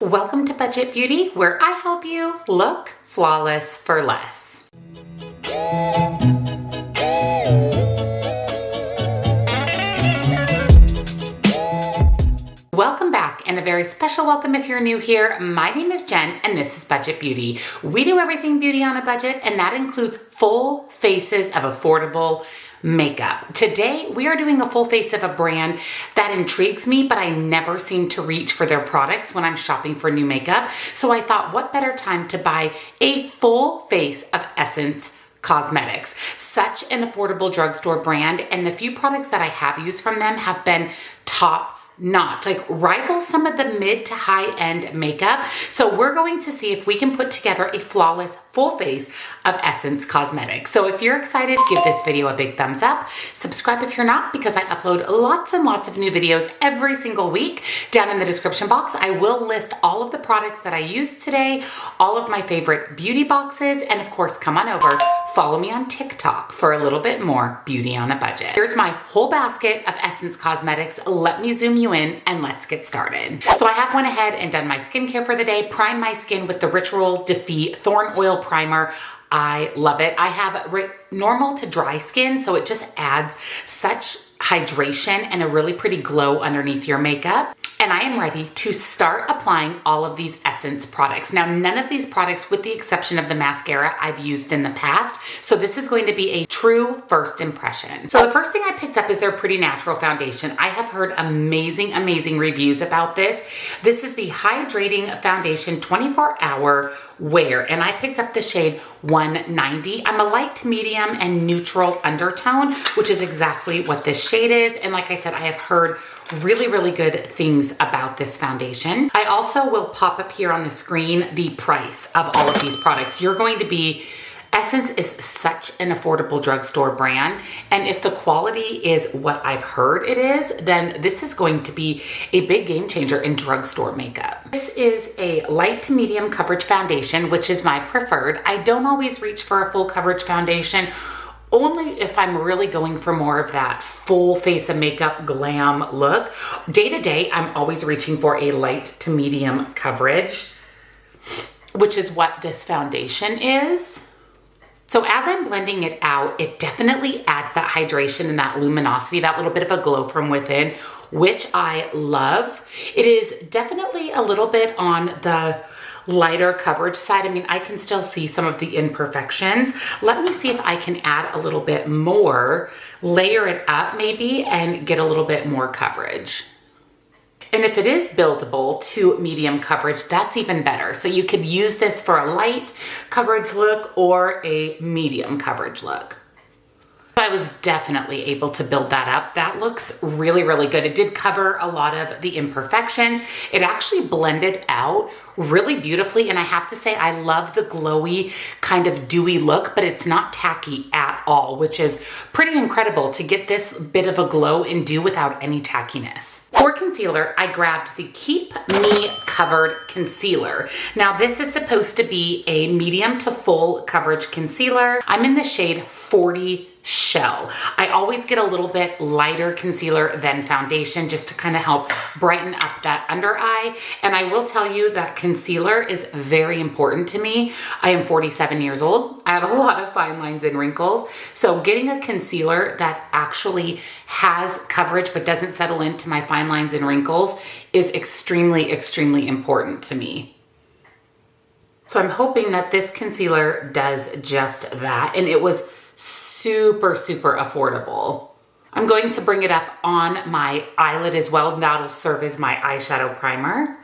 Welcome to Budget Beauty, where I help you look flawless for less. Welcome back, and a very special welcome if you're new here. My name is Jen, and this is Budget Beauty. We do everything beauty on a budget, and that includes full faces of affordable makeup. Today, we are doing a full face of a brand that intrigues me, but I never seem to reach for their products when I'm shopping for new makeup. So I thought, what better time to buy a full face of Essence Cosmetics, such an affordable drugstore brand, and the few products that I have used from them have been top notch, like rival some of the mid to high end makeup. So we're going to see if we can put together a flawless full face of Essence Cosmetics. So if you're excited, give this video a big thumbs up. Subscribe if you're not, because I upload lots and lots of new videos every single week. Down in the description box, I will list all of the products that I used today, all of my favorite beauty boxes, and of course, come on over, follow me on TikTok for a little bit more beauty on a budget. Here's my whole basket of Essence Cosmetics. Let me zoom you in and let's get started. So I have went ahead and done my skincare for the day, primed my skin with the Ritual Defeat Thorn Oil Primer. I love it. I have normal to dry skin, so it just adds such hydration and a really pretty glow underneath your makeup. And I am ready to start applying all of these Essence products. Now, none of these products, with the exception of the mascara, I've used in the past. So this is going to be a true first impression. So the first thing I picked up is their Pretty Natural foundation. I have heard amazing, amazing reviews about this. This is the Hydrating Foundation 24-hour wear, and I picked up the shade 190. I'm a light to medium and neutral undertone, which is exactly what this shade is. And like I said, I have heard really, really good things about this foundation. I also will pop up here on the screen the price of all of these products. You're going to be, Essence is such an affordable drugstore brand, and if the quality is what I've heard it is, then this is going to be a big game changer in drugstore makeup. This is a light to medium coverage foundation, which is my preferred. I don't always reach for a full coverage foundation, only if I'm really going for more of that full face of makeup glam look. Day to day, I'm always reaching for a light to medium coverage, which is what this foundation is. So as I'm blending it out, it definitely adds that hydration and that luminosity, that little bit of a glow from within, which I love. It is definitely a little bit on the lighter coverage side. I mean, I can still see some of the imperfections. Let me see if I can add a little bit more, layer it up maybe, and get a little bit more coverage. And if it is buildable to medium coverage, that's even better. So you could use this for a light coverage look or a medium coverage look. I was definitely able to build that up. That looks really, really good. It did cover a lot of the imperfections. It actually blended out really beautifully. And I have to say, I love the glowy kind of dewy look, but it's not tacky at all, which is pretty incredible to get this bit of a glow and dew without any tackiness. For concealer, I grabbed the Keep Me Covered Concealer. Now, this is supposed to be a medium to full coverage concealer. I'm in the shade 40 Shell. I always get a little bit lighter concealer than foundation just to kind of help brighten up that under eye. And I will tell you that concealer is very important to me. I am 47 years old. I have a lot of fine lines and wrinkles. So getting a concealer that actually has coverage but doesn't settle into my fine lines and wrinkles is extremely, extremely important to me. So I'm hoping that this concealer does just that. And it was super, super affordable. I'm going to bring it up on my eyelid as well. That'll serve as my eyeshadow primer.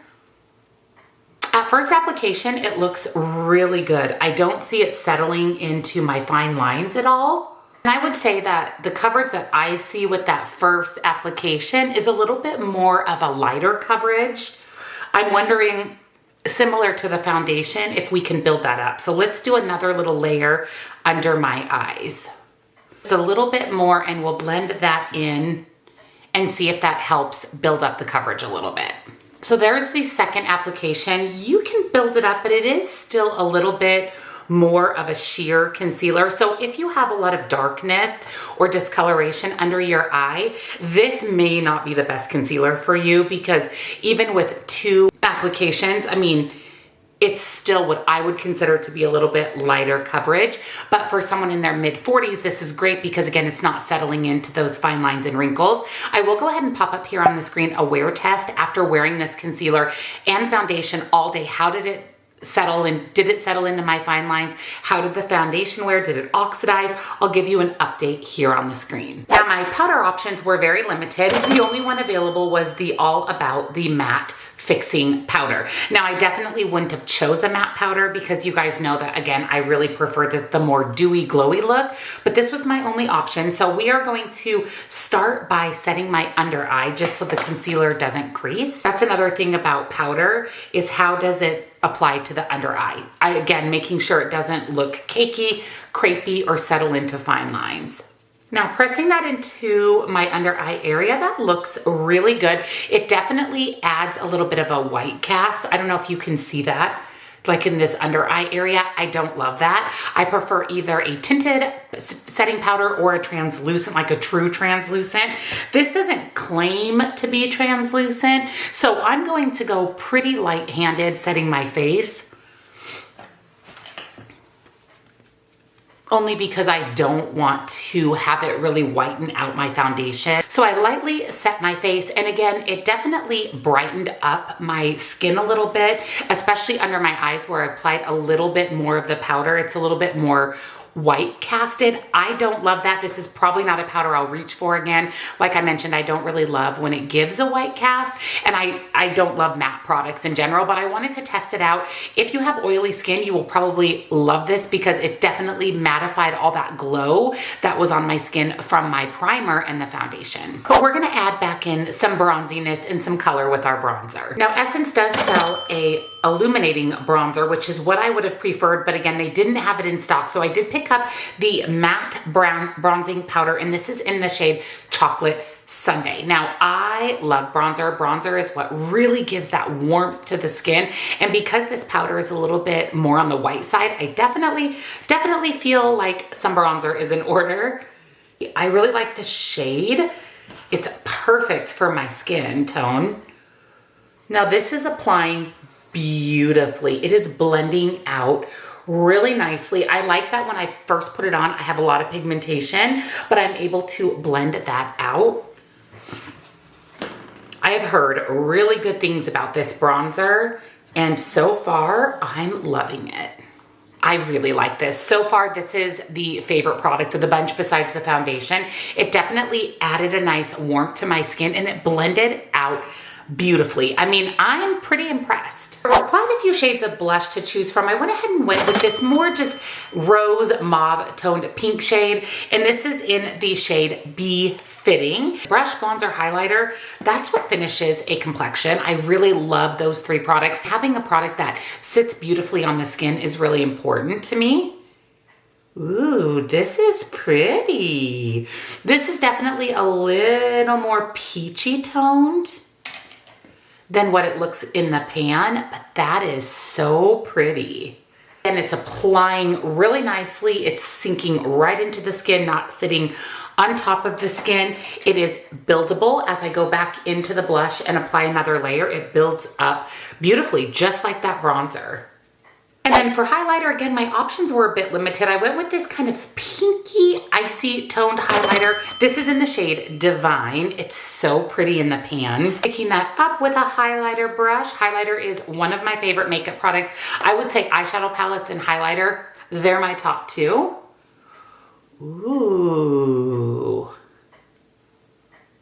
At first application, it looks really good. I don't see it settling into my fine lines at all. And I would say that the coverage that I see with that first application is a little bit more of a lighter coverage. I'm wondering, similar to the foundation, if we can build that up. So let's do another little layer under my eyes. Just a little bit more, and we'll blend that in and see if that helps build up the coverage a little bit. So there's the second application. You can build it up, but it is still a little bit more of a sheer concealer. So if you have a lot of darkness or discoloration under your eye, this may not be the best concealer for you, because even with two applications applications, I mean, it's still what I would consider to be a little bit lighter coverage. But for someone in their mid 40s, this is great because again, it's not settling into those fine lines and wrinkles. I will go ahead and pop up here on the screen a wear test after wearing this concealer and foundation all day. How did it settle in? Did it settle into my fine lines? How did the foundation wear? Did it oxidize? I'll give you an update here on the screen. Now my powder options were very limited. The only one available was the All About the Matte Fixing Powder. Now I definitely wouldn't have chose a matte powder because you guys know that again, I really prefer the more dewy glowy look, but this was my only option. So we are going to start by setting my under eye just so the concealer doesn't crease. That's another thing about powder is how does it apply to the under eye. Again, making sure it doesn't look cakey, crepey, or settle into fine lines. Now pressing that into my under eye area, that looks really good. It definitely adds a little bit of a white cast. I don't know if you can see that, like in this under eye area. I don't love that. I prefer either a tinted setting powder or a translucent, like a true translucent. This doesn't claim to be translucent, so I'm going to go pretty light-handed setting my face. Only because I don't want to have it really whiten out my foundation. So I lightly set my face, and again, it definitely brightened up my skin a little bit, especially under my eyes where I applied a little bit more of the powder. It's a little bit more white casted. I don't love that. This is probably not a powder I'll reach for again. Like I mentioned, I don't really love when it gives a white cast, and I don't love matte products in general, but I wanted to test it out. If you have oily skin, you will probably love this because it definitely mattified all that glow that was on my skin from my primer and the foundation. But we're gonna add back in some bronziness and some color with our bronzer. Now Essence does sell a illuminating bronzer, which is what I would have preferred, but again, they didn't have it in stock. So I did pick up the matte brown bronzing powder, and this is in the shade Chocolate Sundae. Now I love bronzer. Bronzer is what really gives that warmth to the skin, and because this powder is a little bit more on the white side, I definitely feel like some bronzer is in order. I really like the shade. It's perfect for my skin tone. Now this is applying beautifully. It is blending out really nicely. I like that when I first put it on, I have a lot of pigmentation, but I'm able to blend that out. I have heard really good things about this bronzer, and so far I'm loving it. I really like this. So far, this is the favorite product of the bunch besides the foundation. It definitely added a nice warmth to my skin, and it blended out beautifully. I mean, I'm pretty impressed. There were quite a few shades of blush to choose from. I went ahead and went with this more just rose mauve toned pink shade, and this is in the shade Be Fitting. Brush, bronzer, highlighter, that's what finishes a complexion. I really love those three products. Having a product that sits beautifully on the skin is really important to me. Ooh, this is pretty. This is definitely a little more peachy toned than what it looks in the pan, but that is so pretty. And it's applying really nicely. It's sinking right into the skin, not sitting on top of the skin. It is buildable. As I go back into the blush and apply another layer, it builds up beautifully, just like that bronzer. And then for highlighter, again, my options were a bit limited. I went with this kind of pinky, icy toned highlighter. This is in the shade Divine. It's so pretty in the pan. Picking that up with a highlighter brush. Highlighter is one of my favorite makeup products. I would say eyeshadow palettes and highlighter, they're my top two. Ooh.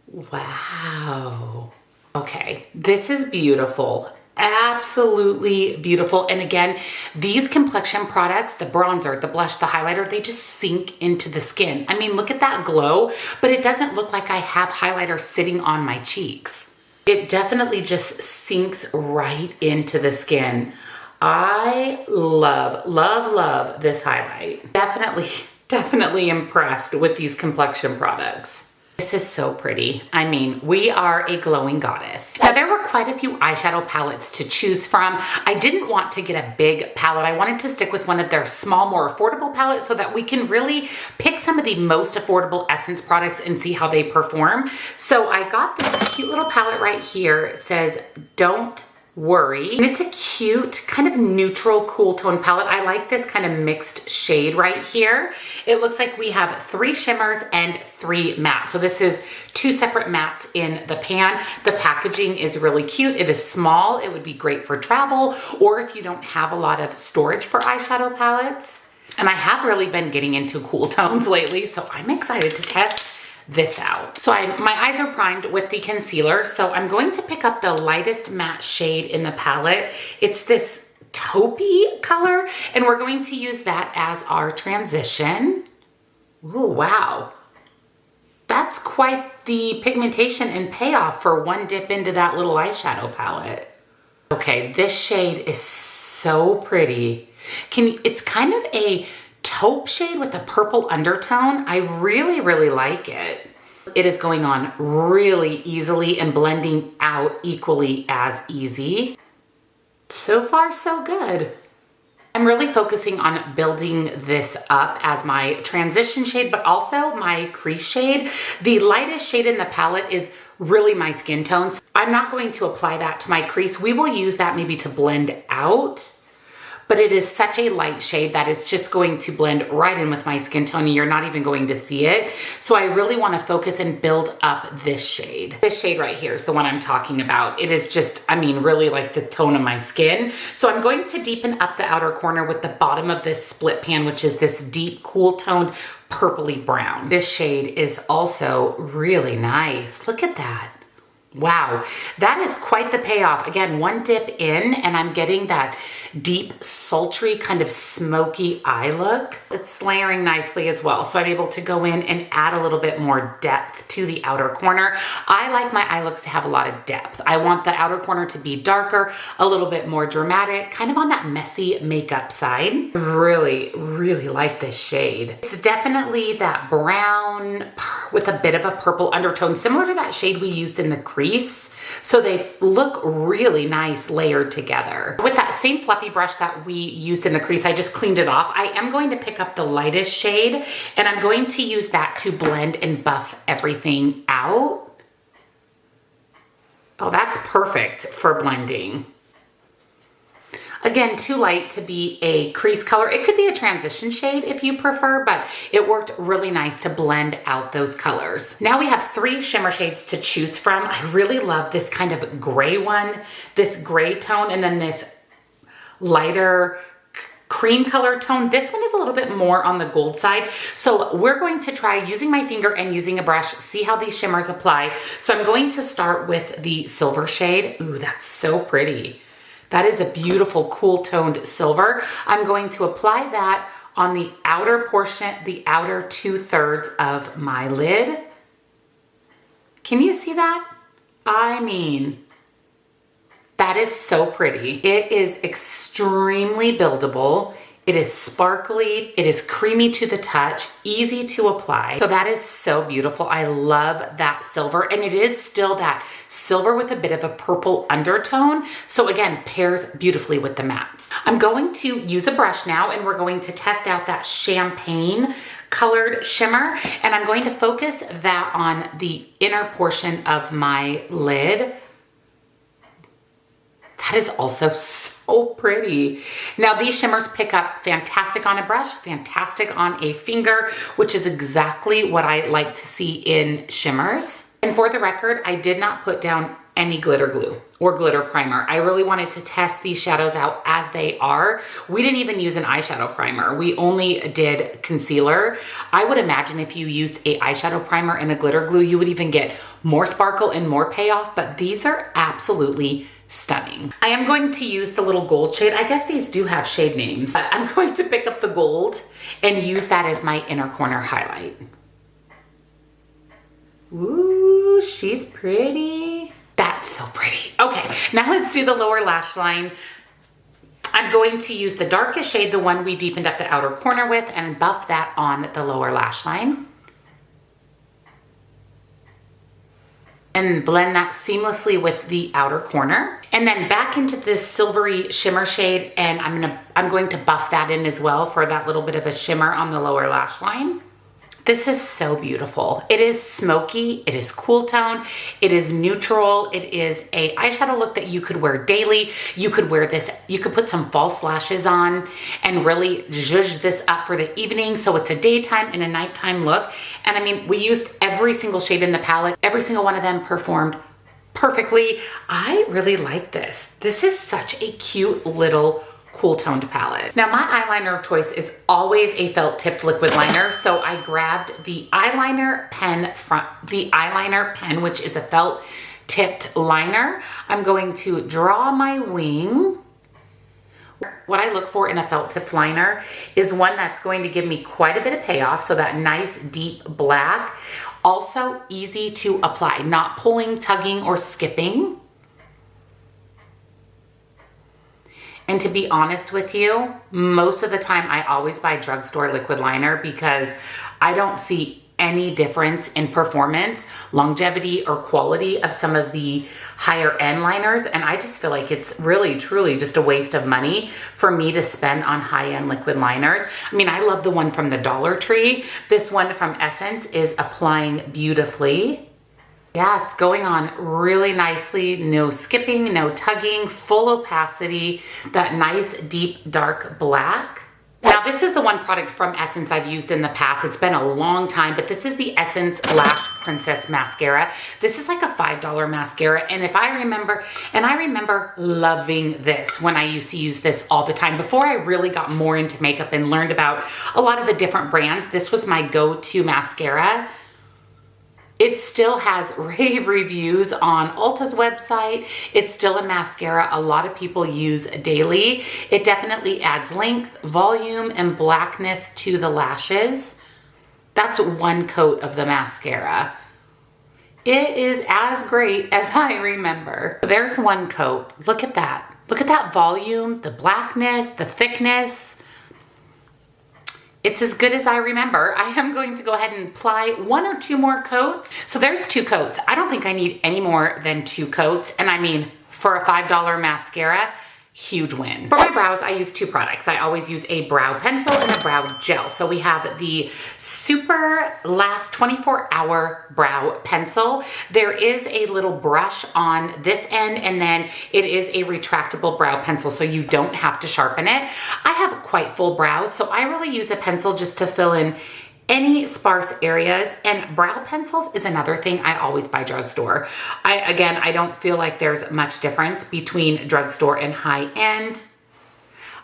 Wow. Okay, this is beautiful. Absolutely beautiful. And again, these complexion products, the bronzer, the blush, the highlighter, they just sink into the skin. I mean, look at that glow, but it doesn't look like I have highlighter sitting on my cheeks. It definitely just sinks right into the skin. I love, love, love this highlight. Definitely impressed with these complexion products. This is so pretty. I mean, we are a glowing goddess. Now, there were quite a few eyeshadow palettes to choose from. I didn't want to get a big palette. I wanted to stick with one of their small, more affordable palettes so that we can really pick some of the most affordable Essence products and see how they perform. So I got this cute little palette right here. It says, "Don't Worry. And it's a cute, kind of neutral, cool tone palette. I like this kind of mixed shade right here. It looks like we have 3 shimmers and 3 mattes. So this is 2 separate mattes in the pan. The packaging is really cute. It is small. It would be great for travel, or if you don't have a lot of storage for eyeshadow palettes. And I have really been getting into cool tones lately, so I'm excited to test this out. So my eyes are primed with the concealer, so I'm going to pick up the lightest matte shade in the palette. It's this taupey color, and we're going to use that as our transition. Ooh, wow. That's quite the pigmentation and payoff for one dip into that little eyeshadow palette. Okay, this shade is so pretty. It's kind of a taupe shade with a purple undertone. I really, really like it. It is going on really easily and blending out equally as easy. So far, so good. I'm really focusing on building this up as my transition shade, but also my crease shade. The lightest shade in the palette is really my skin tone. So I'm not going to apply that to my crease. We will use that maybe to blend out, but it is such a light shade that it's just going to blend right in with my skin tone and you're not even going to see it. So I really want to focus and build up this shade. This shade right here is the one I'm talking about. It is just, I mean, really like the tone of my skin. So I'm going to deepen up the outer corner with the bottom of this split pan, which is this deep, cool toned purpley brown. This shade is also really nice. Look at that. Wow, that is quite the payoff. Again, one dip in and I'm getting that deep, sultry, kind of smoky eye look. It's layering nicely as well. So I'm able to go in and add a little bit more depth to the outer corner. I like my eye looks to have a lot of depth. I want the outer corner to be darker, a little bit more dramatic, kind of on that messy makeup side. Really, really like this shade. It's definitely that brown with a bit of a purple undertone, similar to that shade we used in the crease. So they look really nice layered together. With that same fluffy brush that we used in the crease, I just cleaned it off. I am going to pick up the lightest shade and I'm going to use that to blend and buff everything out. Oh, that's perfect for blending. Again, too light to be a crease color. It could be a transition shade if you prefer, but it worked really nice to blend out those colors. Now we have 3 shimmer shades to choose from. I really love this kind of gray one, this gray tone, and then this lighter cream color tone. This one is a little bit more on the gold side. So we're going to try using my finger and using a brush, see how these shimmers apply. So I'm going to start with the silver shade. Ooh, that's so pretty. That is a beautiful, cool toned silver. I'm going to apply that on the outer portion, the outer 2/3 of my lid. Can you see that? I mean, that is so pretty. It is extremely buildable. It is sparkly, it is creamy to the touch, easy to apply. So that is so beautiful. I love that silver, and it is still that silver with a bit of a purple undertone. So again, pairs beautifully with the mattes. I'm going to use a brush now and we're going to test out that champagne colored shimmer, and I'm going to focus that on the inner portion of my lid. That is also so pretty. Now these shimmers pick up fantastic on a brush, fantastic on a finger, which is exactly what I like to see in shimmers. And for the record, I did not put down any glitter glue or glitter primer. I really wanted to test these shadows out as they are. We didn't even use an eyeshadow primer. We only did concealer. I would imagine if you used a eyeshadow primer and a glitter glue, you would even get more sparkle and more payoff, but these are absolutely stunning. I am going to use the little gold shade. I guess these do have shade names. But I'm going to pick up the gold and use that as my inner corner highlight. Ooh, she's pretty. That's so pretty. Okay, now let's do the lower lash line. I'm going to use the darkest shade, the one we deepened up the outer corner with, and buff that on the lower lash line. And blend that seamlessly with the outer corner. And then back into this silvery shimmer shade, and I'm going to buff that in as well for that little bit of a shimmer on the lower lash line. This is so beautiful. It is smoky, it is cool tone, it is neutral, it is a eyeshadow look that you could wear daily. You could wear this, you could put some false lashes on and really zhuzh this up for the evening. So it's a daytime and a nighttime look. And I mean, we used every single shade in the palette. Every single one of them performed perfectly. I really like this. This is such a cute little cool toned palette. Now my eyeliner of choice is always a felt tipped liquid liner. So I grabbed the eyeliner pen, which is a felt tipped liner. I'm going to draw my wing. What I look for in a felt tipped liner is one that's going to give me quite a bit of payoff. So that nice deep black, also easy to apply, not pulling, tugging, or skipping. And to be honest with you, most of the time I always buy drugstore liquid liner because I don't see any difference in performance, longevity, or quality of some of the higher end liners. And I just feel like it's really, truly just a waste of money for me to spend on high end liquid liners. I mean, I love the one from the Dollar Tree. This one from Essence is applying beautifully. Yeah, it's going on really nicely. No skipping, no tugging, full opacity, that nice deep dark black. Now this is the one product from Essence I've used in the past. It's been a long time, but this is the Essence Lash Princess Mascara. This is like a $5 mascara. And I remember loving this when I used to use this all the time. Before I really got more into makeup and learned about a lot of the different brands, this was my go-to mascara. It still has rave reviews on Ulta's website. It's still a mascara a lot of people use daily. It definitely adds length, volume, and blackness to the lashes. That's one coat of the mascara. It is as great as I remember. There's one coat. Look at that. Look at that volume, the blackness, the thickness. It's as good as I remember. I am going to go ahead and apply one or two more coats. So there's 2 coats. I don't think I need any more than 2 coats. And I mean, for a $5 mascara, huge win. For my brows, I use 2 products. I always use a brow pencil and a brow gel. So we have the Super Last 24-Hour Brow Pencil. There is a little brush on this end, and then it is a retractable brow pencil, so you don't have to sharpen it. I have quite full brows, so I really use a pencil just to fill in any sparse areas. And brow pencils is another thing I always buy drugstore. I don't feel like there's much difference between drugstore and high end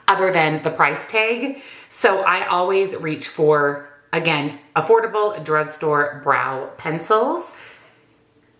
other than the price tag. So I always reach for, again, affordable drugstore brow pencils.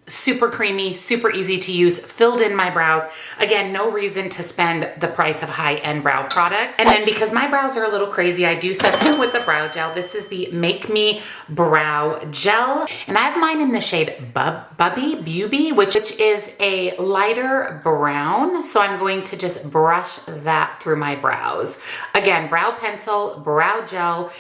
Super creamy, super easy to use, filled in my brows. Again, no reason to spend the price of high-end brow products. And then because my brows are a little crazy, I do set them with the brow gel. This is the Make Me Brow Gel. And I have mine in the shade Bubby, which is a lighter brown. So I'm going to just brush that through my brows. Again, brow pencil, brow gel.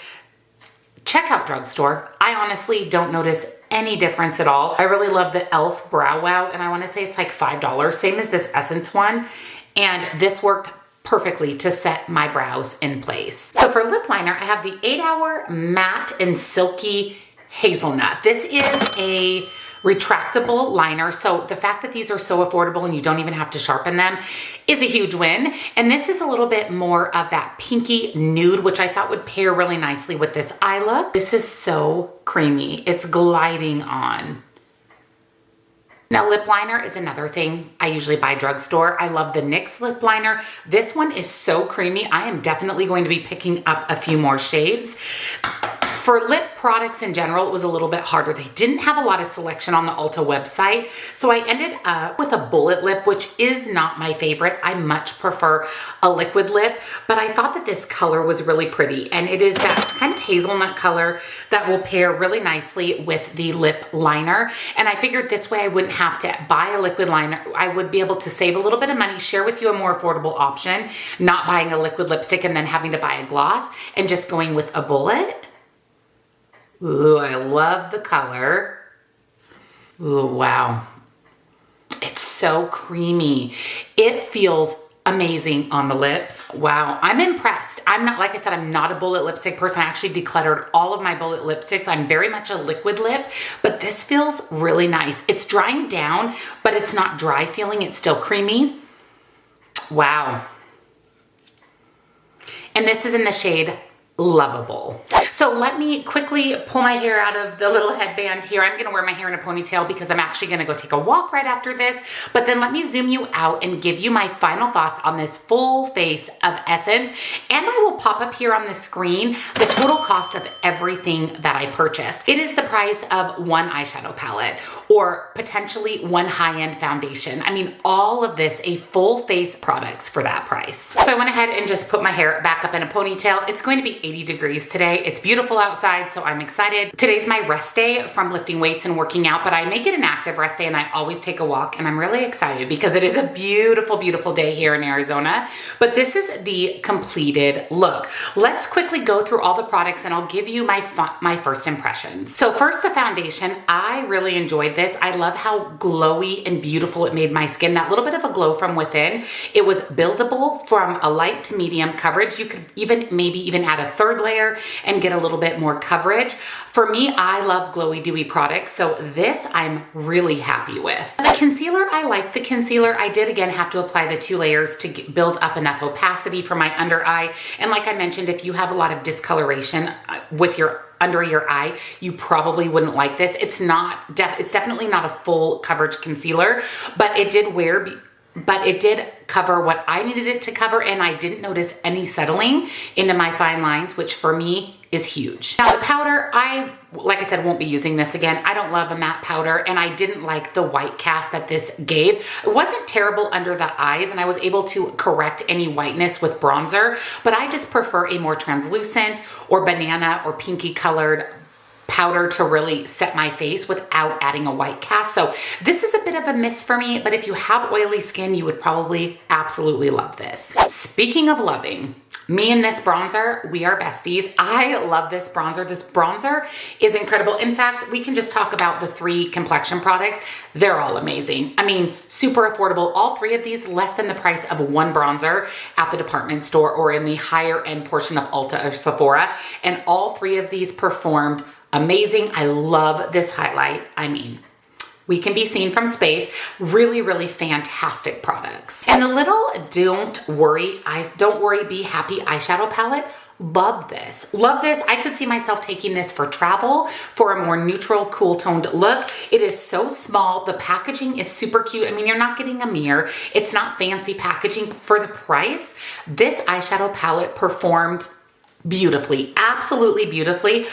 Check out drugstore. I honestly don't notice any difference at all. I really love the e.l.f. Brow Wow, and I want to say it's like $5, same as this Essence one. And this worked perfectly to set my brows in place. So for lip liner, I have the 8-Hour Matte and Silky Hazelnut. This is a retractable liner. So the fact that these are so affordable and you don't even have to sharpen them is a huge win. And this is a little bit more of that pinky nude, which I thought would pair really nicely with this eye look. This is so creamy. It's gliding on. Now, lip liner is another thing I usually buy drugstore. I love the NYX lip liner. This one is so creamy. I am definitely going to be picking up a few more shades. For lip products in general, it was a little bit harder. They didn't have a lot of selection on the Ulta website. So I ended up with a bullet lip, which is not my favorite. I much prefer a liquid lip, but I thought that this color was really pretty. And it is that kind of hazelnut color that will pair really nicely with the lip liner. And I figured this way I wouldn't have to buy a liquid liner. I would be able to save a little bit of money, share with you a more affordable option, not buying a liquid lipstick and then having to buy a gloss and just going with a bullet. Ooh, I love the color. Ooh, wow. It's so creamy. It feels amazing on the lips. Wow, I'm impressed. I'm not, like I said, I'm not a bullet lipstick person. I actually decluttered all of my bullet lipsticks. I'm very much a liquid lip, but this feels really nice. It's drying down, but it's not dry feeling. It's still creamy. Wow. And this is in the shade Lovable. So let me quickly pull my hair out of the little headband here. I'm gonna wear my hair in a ponytail because I'm actually gonna go take a walk right after this. But then let me zoom you out and give you my final thoughts on this full face of Essence. And I will pop up here on the screen the total cost of everything that I purchased. It is the price of one eyeshadow palette or potentially one high-end foundation. I mean, all of this, a full face products for that price. So I went ahead and just put my hair back up in a ponytail. It's going to be 80 degrees today. It's beautiful outside, so I'm excited. Today's my rest day from lifting weights and working out, but I make it an active rest day and I always take a walk, and I'm really excited because it is a beautiful, beautiful day here in Arizona. But this is the completed look. Let's quickly go through all the products and I'll give you my first impressions. So first, the foundation. I really enjoyed this. I love how glowy and beautiful it made my skin. That little bit of a glow from within. It was buildable from a light to medium coverage. You could maybe even add a third layer and get a little bit more coverage. For me, I love glowy, dewy products, so this I'm really happy with. The concealer, I like the concealer. I did again have to apply the 2 layers to build up enough opacity for my under eye. And like I mentioned, if you have a lot of discoloration with your under your eye, you probably wouldn't like this. It's definitely not a full coverage concealer, but it did cover what I needed it to cover, and I didn't notice any settling into my fine lines, which for me is huge. Now the powder, like I said, won't be using this again. I don't love a matte powder, and I didn't like the white cast that this gave. It wasn't terrible under the eyes, and I was able to correct any whiteness with bronzer, but I just prefer a more translucent or banana or pinky colored powder to really set my face without adding a white cast. So this is a bit of a miss for me, but if you have oily skin, you would probably absolutely love this. Speaking of loving, me and this bronzer, we are besties. I love this bronzer. This bronzer is incredible. In fact, we can just talk about the 3 complexion products. They're all amazing. I mean, super affordable. All 3 of these less than the price of one bronzer at the department store or in the higher end portion of Ulta or Sephora. And all 3 of these performed amazing. I love this highlight. I mean, we can be seen from space. Really, really fantastic products. And the little Don't Worry, Be Happy eyeshadow palette. Love this. Love this. I could see myself taking this for travel for a more neutral, cool toned look. It is so small. The packaging is super cute. I mean, you're not getting a mirror. It's not fancy packaging. For the price, this eyeshadow palette performed beautifully. Absolutely beautifully.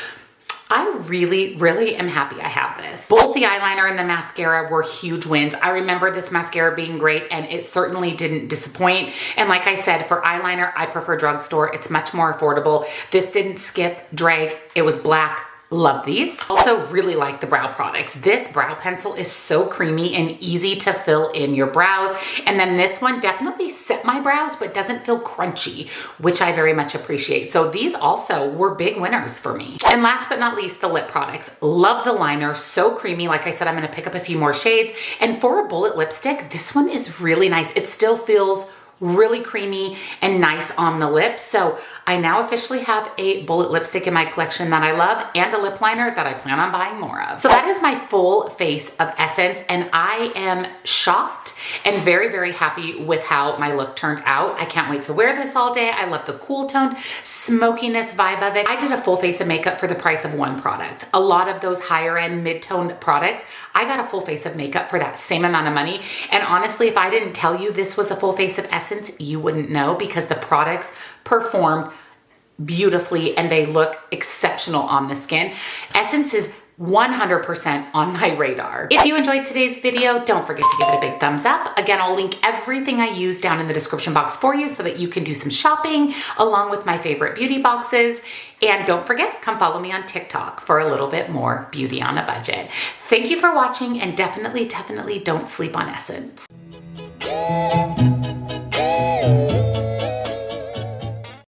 I really, really am happy I have this. Both the eyeliner and the mascara were huge wins. I remember this mascara being great, and it certainly didn't disappoint. And like I said, for eyeliner, I prefer Drugstore. It's much more affordable. This didn't skip, drag. It was black. Love these. Also really like the brow products. This brow pencil is so creamy and easy to fill in your brows. And then this one definitely set my brows, but doesn't feel crunchy, which I very much appreciate. So these also were big winners for me. And last but not least, the lip products. Love the liner, so creamy. Like I said, I'm gonna pick up a few more shades. And for a bullet lipstick, this one is really nice. It still feels really creamy and nice on the lips. So I now officially have a bullet lipstick in my collection that I love and a lip liner that I plan on buying more of. So that is my full face of Essence, and I am shocked and very, very happy with how my look turned out. I can't wait to wear this all day. I love the cool toned smokiness vibe of it. I did a full face of makeup for the price of one product. A lot of those higher end mid-toned products, I got a full face of makeup for that same amount of money. And honestly, if I didn't tell you this was a full face of Essence, you wouldn't know, because the products performed beautifully and they look exceptional on the skin. Essence is 100% on my radar. If you enjoyed today's video, don't forget to give it a big thumbs up. Again, I'll link everything I use down in the description box for you so that you can do some shopping along with my favorite beauty boxes. And don't forget, come follow me on TikTok for a little bit more beauty on a budget. Thank you for watching, and definitely, definitely don't sleep on Essence.